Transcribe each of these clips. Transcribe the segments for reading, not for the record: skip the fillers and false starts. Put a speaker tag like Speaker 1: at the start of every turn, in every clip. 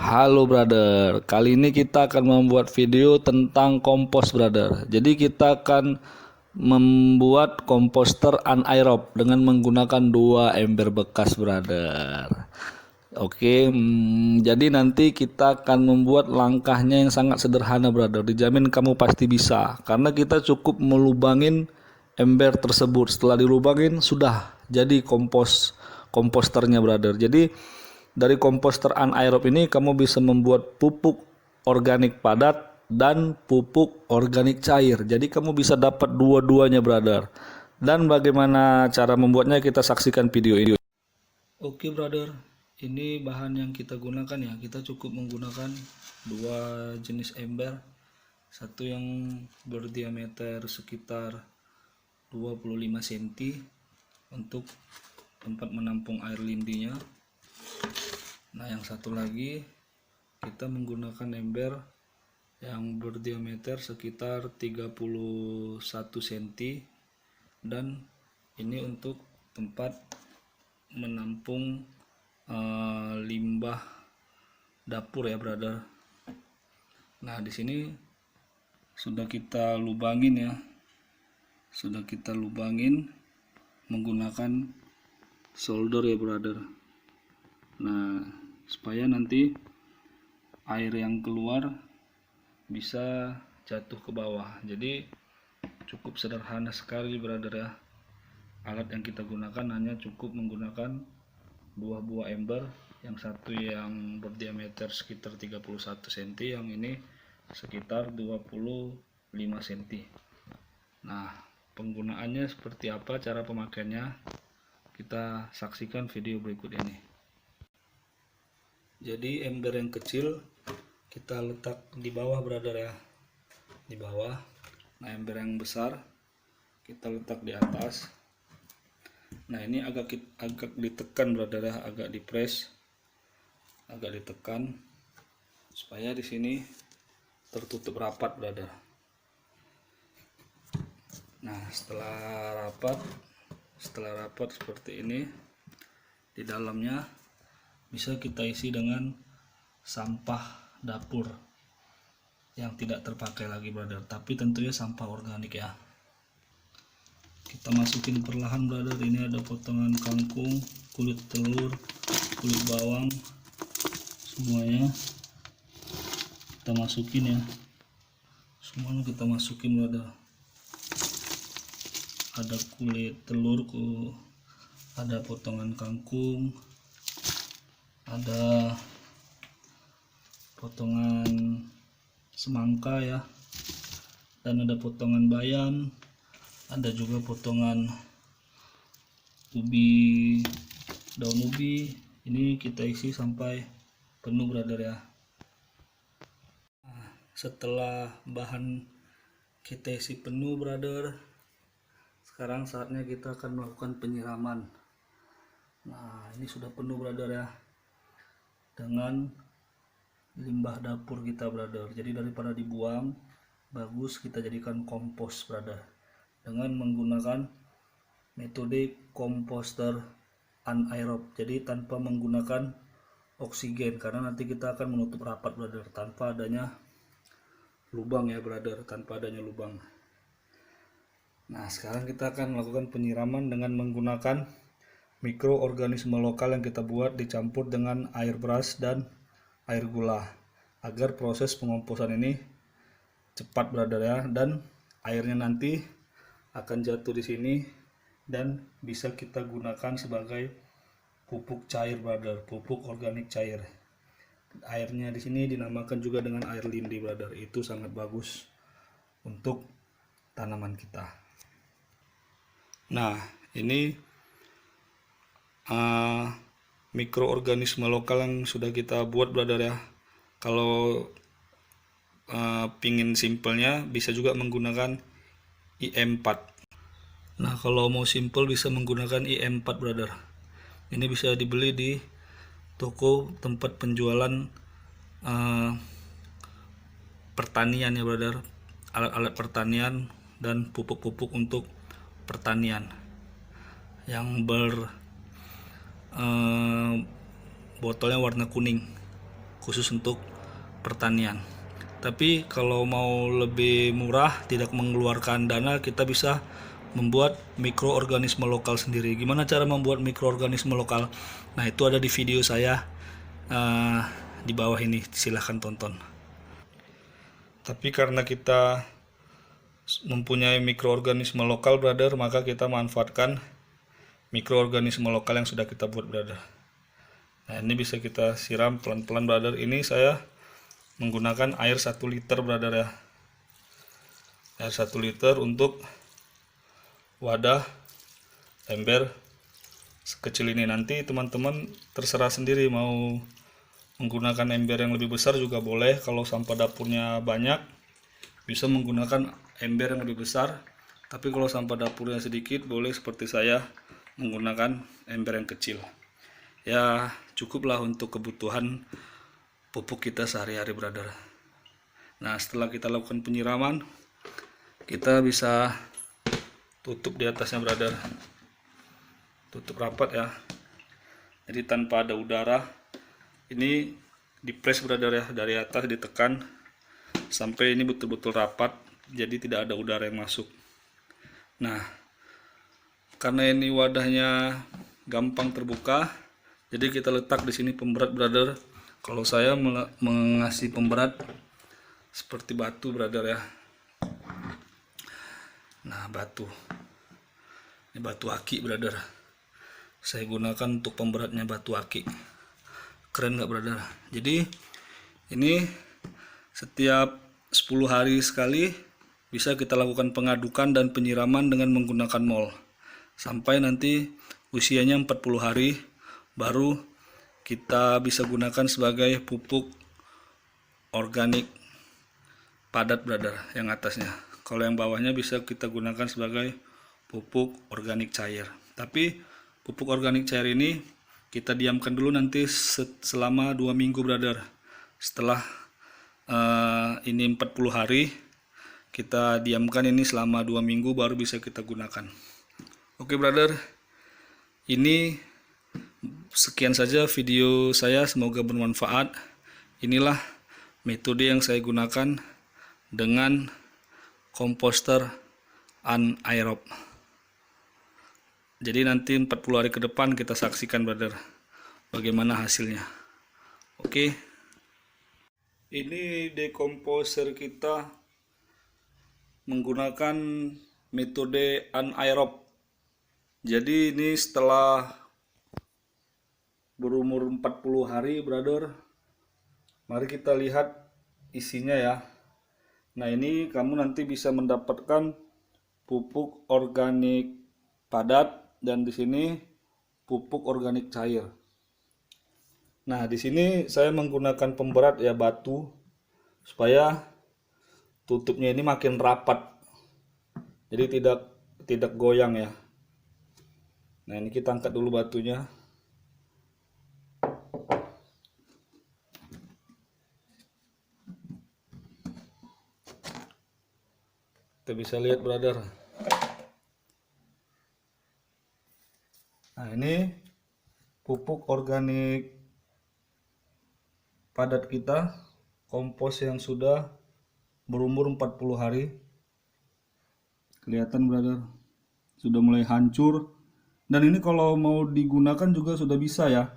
Speaker 1: Halo brother, kali ini kita akan membuat video tentang kompos brother. Jadi kita akan membuat komposter anaerob dengan menggunakan 2 ember bekas brother. Oke, jadi nanti kita akan membuat langkahnya yang sangat sederhana brother. Dijamin kamu pasti bisa, karena kita cukup melubangin ember tersebut. Setelah dilubangin sudah jadi komposternya brother. Jadi dari komposter anaerob ini kamu bisa membuat pupuk organik padat dan pupuk organik cair. Jadi kamu bisa dapat dua-duanya brother. Dan bagaimana cara membuatnya kita saksikan video ini. Oke brother, ini bahan yang kita gunakan ya. Kita cukup menggunakan 2 jenis ember. Satu yang berdiameter sekitar 25 cm untuk tempat menampung air lindinya. Nah, yang satu lagi kita menggunakan ember yang berdiameter sekitar 31 cm dan ini untuk tempat menampung limbah dapur ya, brother. Nah, di sini sudah kita lubangin ya. Sudah kita lubangin menggunakan solder ya, brother. Nah, supaya nanti air yang keluar bisa jatuh ke bawah. Jadi cukup sederhana sekali brother ya. Alat yang kita gunakan hanya cukup menggunakan 2 buah ember, yang satu yang berdiameter sekitar 31 cm, yang ini sekitar 25 cm. Nah, penggunaannya seperti apa, cara pemakaiannya kita saksikan video berikut ini. Jadi ember yang kecil kita letak di bawah brother ya, di bawah. Nah, ember yang besar kita letak di atas. Nah, ini agak ditekan brother ya, agak dipres, agak ditekan supaya di sini tertutup rapat brother. Nah, setelah rapat seperti ini, di dalamnya bisa kita isi dengan sampah dapur yang tidak terpakai lagi brother, tapi tentunya sampah organik ya. Kita masukin perlahan brother. Ini ada potongan kangkung, kulit telur, kulit bawang, semuanya kita masukin ya. Semuanya kita masukin brother. Ada kulit telur, ada potongan kangkung, ada potongan semangka ya, dan ada potongan bayam, ada juga potongan ubi, daun ubi. Ini kita isi sampai penuh brother ya. Nah, setelah bahan kita isi penuh brother, sekarang saatnya kita akan melakukan penyiraman. Nah, ini sudah penuh brother ya dengan limbah dapur kita brother. Jadi daripada dibuang, bagus kita jadikan kompos brother dengan menggunakan metode komposter anaerob. Jadi tanpa menggunakan oksigen, karena nanti kita akan menutup rapat brother tanpa adanya lubang ya brother, tanpa adanya lubang. Nah, sekarang kita akan melakukan penyiraman dengan menggunakan mikroorganisme lokal yang kita buat dicampur dengan air beras dan air gula, agar proses pengomposan ini cepat brother ya, dan airnya nanti akan jatuh di sini dan bisa kita gunakan sebagai pupuk cair brother, pupuk organik cair. Airnya di sini dinamakan juga dengan air lindi brother. Itu sangat bagus untuk tanaman kita. Nah, ini mikroorganisme lokal yang sudah kita buat brother ya. Kalau pingin simpelnya bisa juga menggunakan IM4. Nah, kalau mau simple bisa menggunakan IM4 brother. Ini bisa dibeli di toko tempat penjualan pertanian ya brother, alat-alat pertanian dan pupuk-pupuk untuk pertanian yang botolnya warna kuning khusus untuk pertanian. Tapi kalau mau lebih murah, tidak mengeluarkan dana, kita bisa membuat mikroorganisme lokal sendiri. Gimana cara membuat mikroorganisme lokal? Nah, itu ada di video saya di bawah ini, silahkan tonton. Tapi karena kita mempunyai mikroorganisme lokal, brother, maka kita manfaatkan mikroorganisme lokal yang sudah kita buat, brother. Nah, ini bisa kita siram pelan-pelan, brother. Ini saya menggunakan air 1 liter, brother ya. Air 1 liter untuk wadah ember sekecil ini. Nanti teman-teman terserah sendiri mau menggunakan ember yang lebih besar juga boleh. Kalau sampah dapurnya banyak, bisa menggunakan ember yang lebih besar. Tapi kalau sampah dapurnya sedikit, boleh seperti saya menggunakan ember yang kecil. Ya, cukuplah untuk kebutuhan pupuk kita sehari-hari, brother. Nah, setelah kita lakukan penyiraman, kita bisa tutup di atasnya, brother. Tutup rapat ya. Jadi tanpa ada udara. Ini di-press, brother ya, dari atas ditekan sampai ini betul-betul rapat, jadi tidak ada udara yang masuk. Nah, karena ini wadahnya gampang terbuka, jadi kita letak di sini pemberat, brother. Kalau saya mengasih pemberat seperti batu, brother ya. Nah, batu. Ini batu aki, brother. Saya gunakan untuk pemberatnya batu aki. Keren nggak, brother? Jadi ini setiap 10 hari sekali bisa kita lakukan pengadukan dan penyiraman dengan menggunakan mol. Sampai nanti usianya 40 hari baru kita bisa gunakan sebagai pupuk organik padat, brother, yang atasnya. Kalau yang bawahnya bisa kita gunakan sebagai pupuk organik cair. Tapi pupuk organik cair ini kita diamkan dulu nanti selama 2 minggu, brother. Setelah ini 40 hari, kita diamkan ini selama 2 minggu baru bisa kita gunakan. Oke, brother, ini sekian saja video saya, semoga bermanfaat. Inilah metode yang saya gunakan dengan komposter anaerob. Jadi nanti 40 hari ke depan kita saksikan, brother, bagaimana hasilnya. Oke. Ini dekomposer kita menggunakan metode anaerob. Jadi ini setelah berumur 40 hari, brother. Mari kita lihat isinya ya. Nah, ini kamu nanti bisa mendapatkan pupuk organik padat dan di sini pupuk organik cair. Nah, di sini saya menggunakan pemberat ya, batu, supaya tutupnya ini makin rapat. Jadi tidak goyang ya. Nah, ini kita angkat dulu batunya. Kita bisa lihat, brother. Nah, ini pupuk organik padat kita, kompos yang sudah berumur 40 hari. Kelihatan, brother, sudah mulai hancur. Dan ini kalau mau digunakan juga sudah bisa ya.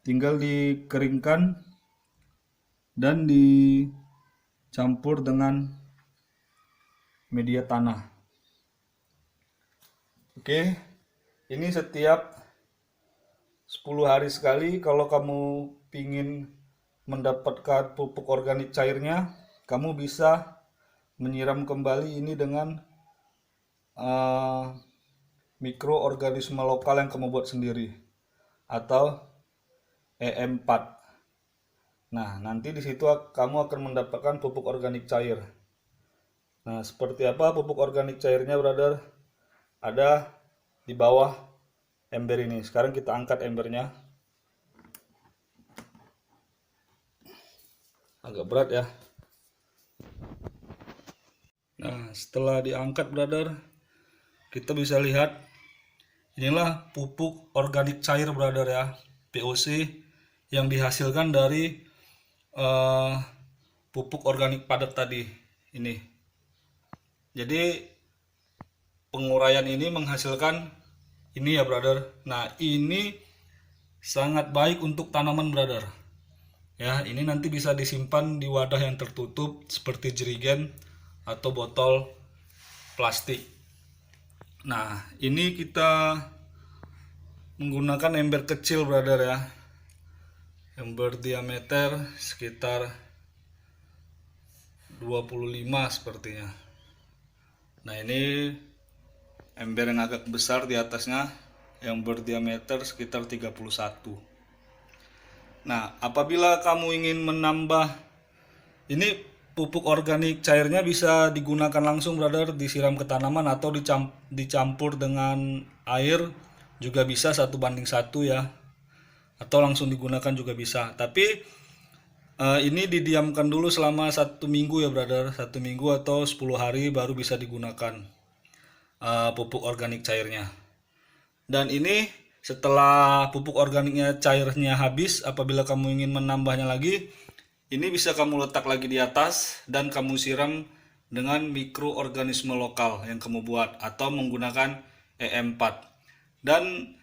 Speaker 1: Tinggal dikeringkan dan dicampur dengan media tanah. Oke, ini setiap 10 hari sekali. Kalau kamu ingin mendapatkan pupuk organik cairnya, kamu bisa menyiram kembali ini dengan mikroorganisme lokal yang kamu buat sendiri atau EM4. Nah, nanti di situ kamu akan mendapatkan pupuk organik cair. Nah, seperti apa pupuk organik cairnya, brother? Ada di bawah ember ini. Sekarang kita angkat embernya. Agak berat ya. Nah, setelah diangkat, brother, kita bisa lihat inilah pupuk organik cair, brother ya, POC, yang dihasilkan dari pupuk organik padat tadi ini. Jadi penguraian ini menghasilkan ini ya brother. Nah ini sangat baik untuk tanaman brother. Ya ini nanti bisa disimpan di wadah yang tertutup seperti jerigen atau botol plastik. Nah ini kita menggunakan ember kecil brother ya, yang berdiameter sekitar 25 sepertinya. Nah ini ember yang agak besar di atasnya yang berdiameter sekitar 31. Nah apabila kamu ingin menambah ini pupuk organik cairnya, bisa digunakan langsung brother, disiram ke tanaman atau dicampur dengan air juga bisa 1:1 ya, atau langsung digunakan juga bisa. Tapi ini didiamkan dulu selama 1 minggu ya brother, 1 minggu atau 10 hari baru bisa digunakan pupuk organik cairnya. Dan ini setelah pupuk organiknya cairnya habis, apabila kamu ingin menambahnya lagi, ini bisa kamu letak lagi di atas dan kamu siram dengan mikroorganisme lokal yang kamu buat atau menggunakan EM4. Dan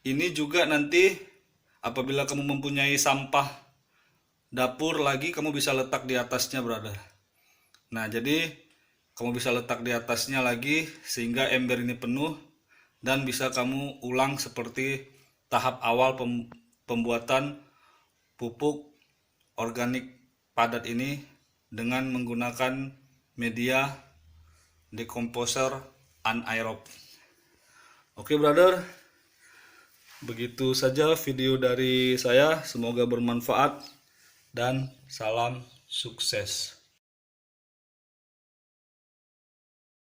Speaker 1: ini juga nanti apabila kamu mempunyai sampah dapur lagi, kamu bisa letak di atasnya brother. Nah jadi kamu bisa letak di atasnya lagi sehingga ember ini penuh, dan bisa kamu ulang seperti tahap awal pembuatan pupuk organik padat ini dengan menggunakan media decomposer anaerob. Oke brother, begitu saja video dari saya, semoga bermanfaat dan salam sukses.